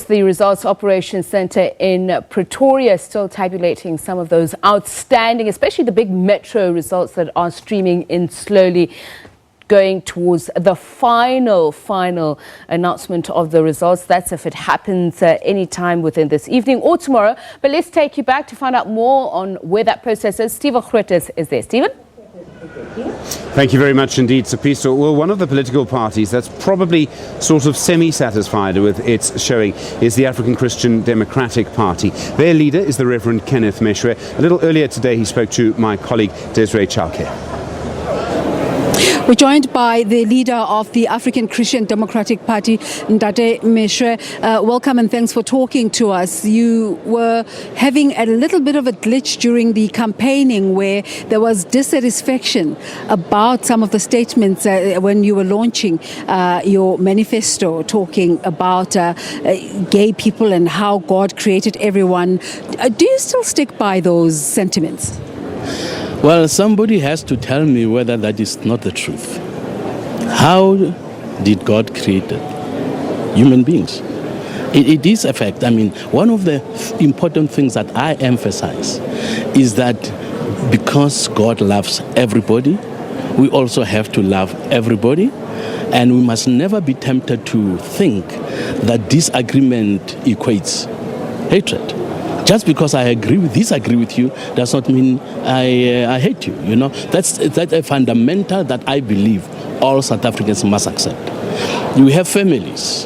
The Results Operations Centre in Pretoria still tabulating some of those outstanding, especially the big metro results that are streaming in slowly, going towards the final announcement of the results. That's if it happens any time within this evening or tomorrow. But let's take you back to find out more on where that process is. Stephen Groothuis is there. Stephen? Thank you very much indeed, Sapiso. Well, one of the political parties that's probably sort of semi-satisfied with its showing is the African Christian Democratic Party. Their leader is the Reverend Kenneth Meshoe. A little earlier today he spoke to my colleague Desiree Chowke. We're joined by the leader of the African Christian Democratic Party, Ndate Meshoe. Welcome and thanks for talking to us. You were having a little bit of a glitch during the campaigning where there was dissatisfaction about some of the statements when you were launching your manifesto, talking about gay people and how God created everyone. Do you still stick by those sentiments? Well, somebody has to tell me whether that is not the truth. How did God create human beings? It is a fact. I mean, one of the important things that I emphasize is that because God loves everybody, we also have to love everybody. And we must never be tempted to think that disagreement equates hatred. Just because I disagree with you does not mean I hate you. You know, that's a fundamental that I believe all South Africans must accept. We have families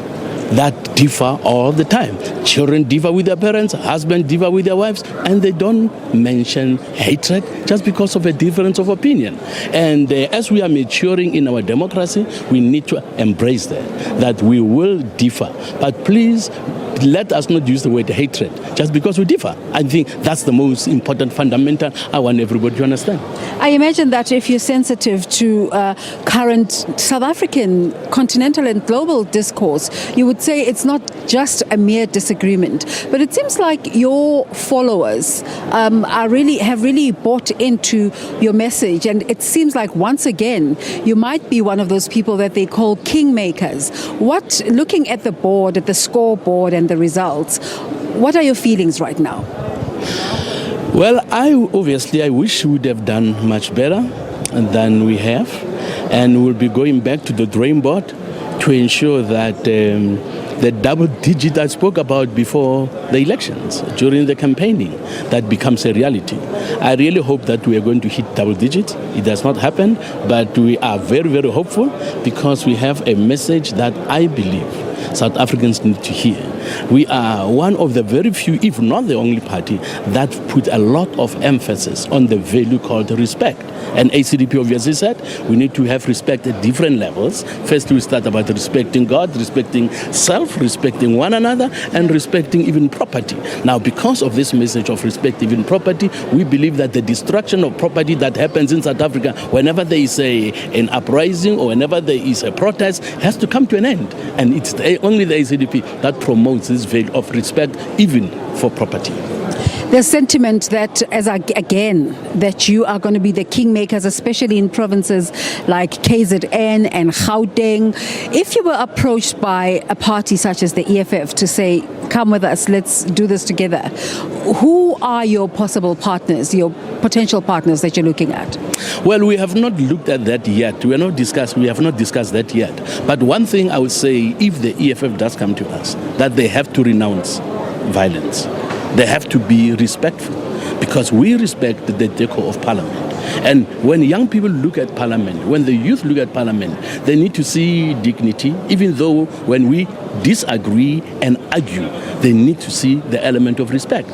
that differ all the time. Children differ with their parents, husbands differ with their wives, and they don't mention hatred just because of a difference of opinion. And as we are maturing in our democracy, we need to embrace that we will differ. But please, let us not use the word hatred just because we differ. I think that's the most important fundamental I want everybody to understand. I imagine that if you're sensitive to current South African continental and global discourse, you would say it's not just a mere disagreement. But it seems like your followers have really bought into your message. And it seems like once again, you might be one of those people that they call kingmakers. Looking at the board, at the scoreboard and the results, what are your feelings right now? Well, I wish we would have done much better than we have, and we'll be going back to the drawing board to ensure that the double digit I spoke about before the elections, during the campaigning, that becomes a reality. I really hope that we are going to hit double digit. It does not happen, but we are very, very hopeful because we have a message that I believe South Africans need to hear. We are one of the very few, if not the only party, that put a lot of emphasis on the value called respect. And ACDP obviously said we need to have respect at different levels. First, we start about respecting God, respecting self, respecting one another, and respecting even property. Now, because of this message of respect even property, we believe that the destruction of property that happens in South Africa, whenever there is an uprising or whenever there is a protest, has to come to an end. And it's only the ACDP that promotes this value of respect even for property. There's sentiment that, that you are going to be the kingmakers, especially in provinces like KZN and Gauteng. If you were approached by a party such as the EFF to say, come with us, let's do this together, who are your possible partners, your potential partners that you're looking at? Well, we have not looked at that yet. We have not discussed that yet. But one thing I would say, if the EFF does come to us, that they have to renounce violence. They have to be respectful because we respect the decor of Parliament. And when young people look at Parliament, when the youth look at Parliament, they need to see dignity, even though when we disagree and argue, they need to see the element of respect.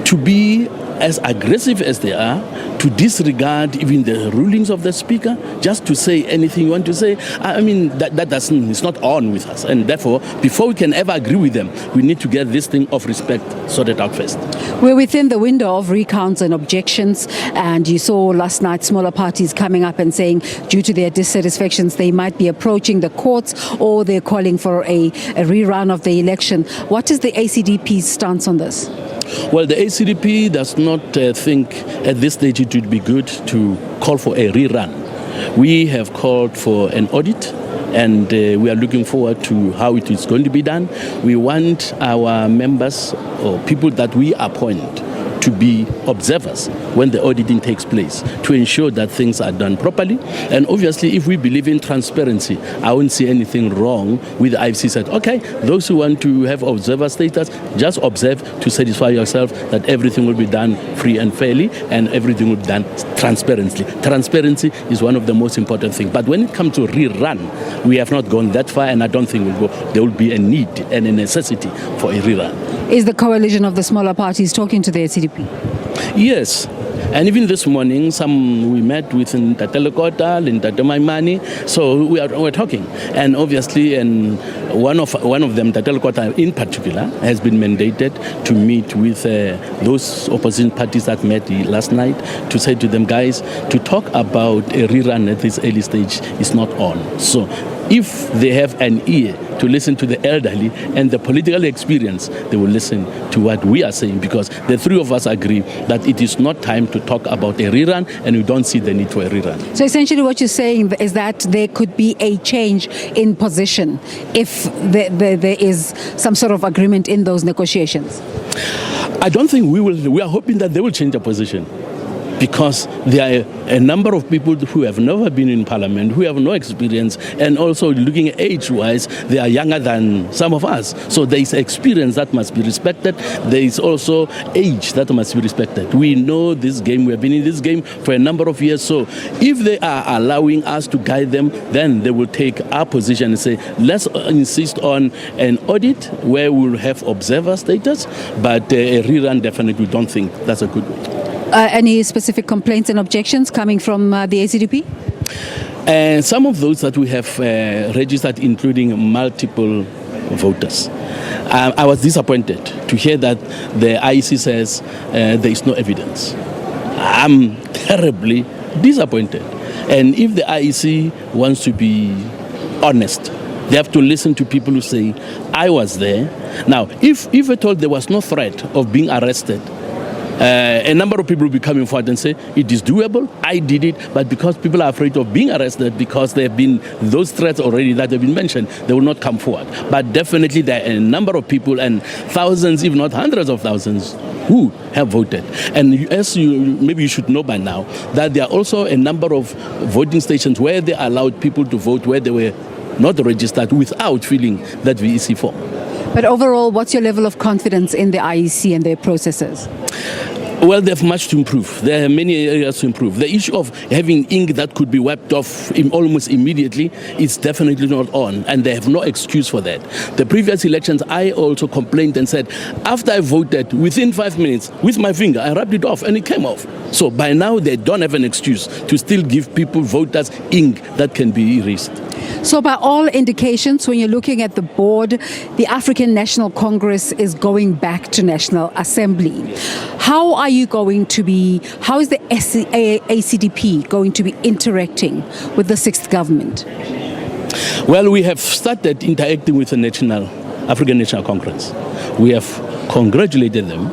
To be as aggressive as they are, to disregard even the rulings of the speaker, just to say anything you want to say, I mean, it's not on with us. And therefore, before we can ever agree with them, we need to get this thing of respect sorted out first. We're within the window of recounts and objections, and you saw last night smaller parties coming up and saying due to their dissatisfactions they might be approaching the courts or they're calling for a rerun of the election. What is the ACDP's stance on this? Well, the ACDP does not think at this stage it would be good to call for a rerun. We have called for an audit. and we are looking forward to how it is going to be done. We want our members or people that we appoint to be observers when the auditing takes place, to ensure that things are done properly. And obviously, if we believe in transparency, I won't see anything wrong with the IFC said, okay, those who want to have observer status, just observe to satisfy yourself that everything will be done free and fairly, and everything will be done transparently. Transparency is one of the most important things. But when it comes to rerun, we have not gone that far, and I don't think there will be a need and a necessity for a rerun. Is the coalition of the smaller parties talking to the ACDP? Yes. And even this morning, we met with Ntatele Kota, Ntate Maimane, so we're talking. And obviously, one of them, Ntatele Kota in particular, has been mandated to meet with those opposition parties that met last night to say to them, guys, to talk about a rerun at this early stage is not on. So if they have an ear to listen to the elderly and the political experience, they will listen to what we are saying, because the three of us agree that it is not time to talk about a rerun, and we don't see the need for a rerun. So essentially what you're saying is that there could be a change in position if there is some sort of agreement in those negotiations? I don't think we are hoping that they will change their position, because there are a number of people who have never been in parliament, who have no experience, and also looking age-wise, they are younger than some of us. So there is experience that must be respected. There is also age that must be respected. We know this game. We have been in this game for a number of years. So if they are allowing us to guide them, then they will take our position and say, let's insist on an audit where we'll have observer status, but a rerun, definitely don't think that's a good way. Any specific complaints and objections coming from the ACDP? Some of those that we have registered, including multiple voters. I was disappointed to hear that the IEC says there is no evidence. I'm terribly disappointed. And if the IEC wants to be honest, they have to listen to people who say, I was there. Now, if at all there was no threat of being arrested, a number of people will be coming forward and say, it is doable, I did it, but because people are afraid of being arrested, because there have been those threats already that have been mentioned, they will not come forward. But definitely there are a number of people, and thousands, if not hundreds of thousands, who have voted. And as maybe you should know by now, that there are also a number of voting stations where they allowed people to vote where they were not registered without filling that VEC form. But overall, what's your level of confidence in the IEC and their processes? Well, they have much to improve. There are many areas to improve. The issue of having ink that could be wiped off almost immediately is definitely not on, and they have no excuse for that. The previous elections, I also complained and said, after I voted, within 5 minutes, with my finger, I rubbed it off and it came off. So by now, they don't have an excuse to still give people, voters, ink that can be erased. So by all indications, when you're looking at the board, the African National Congress is going back to National Assembly. How is the ACDP going to be interacting with the sixth government? Well, we have started interacting with the African National Congress. We have congratulated them.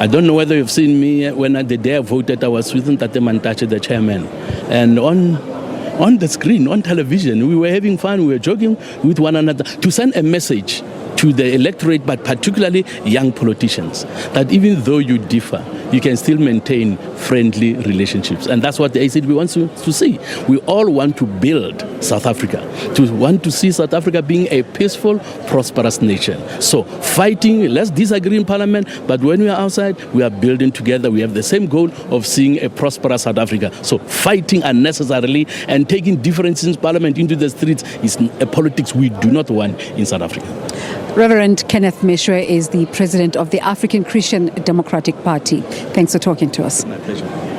I don't know whether you've seen me when the day I voted, I was with Ntate Mantashe, the chairman. And on the screen, on television, we were having fun, we were joking with one another to send a message to the electorate, but particularly young politicians, that even though you differ, you can still maintain friendly relationships. And that's what the ACDP wants to see. We all want to build South Africa, to want to see South Africa being a peaceful, prosperous nation. So fighting, let's disagree in parliament, but when we are outside, we are building together. We have the same goal of seeing a prosperous South Africa. So fighting unnecessarily and taking differences in parliament into the streets is a politics we do not want in South Africa. Reverend Kenneth Meshoe is the president of the African Christian Democratic Party. Thanks for talking to us. My pleasure.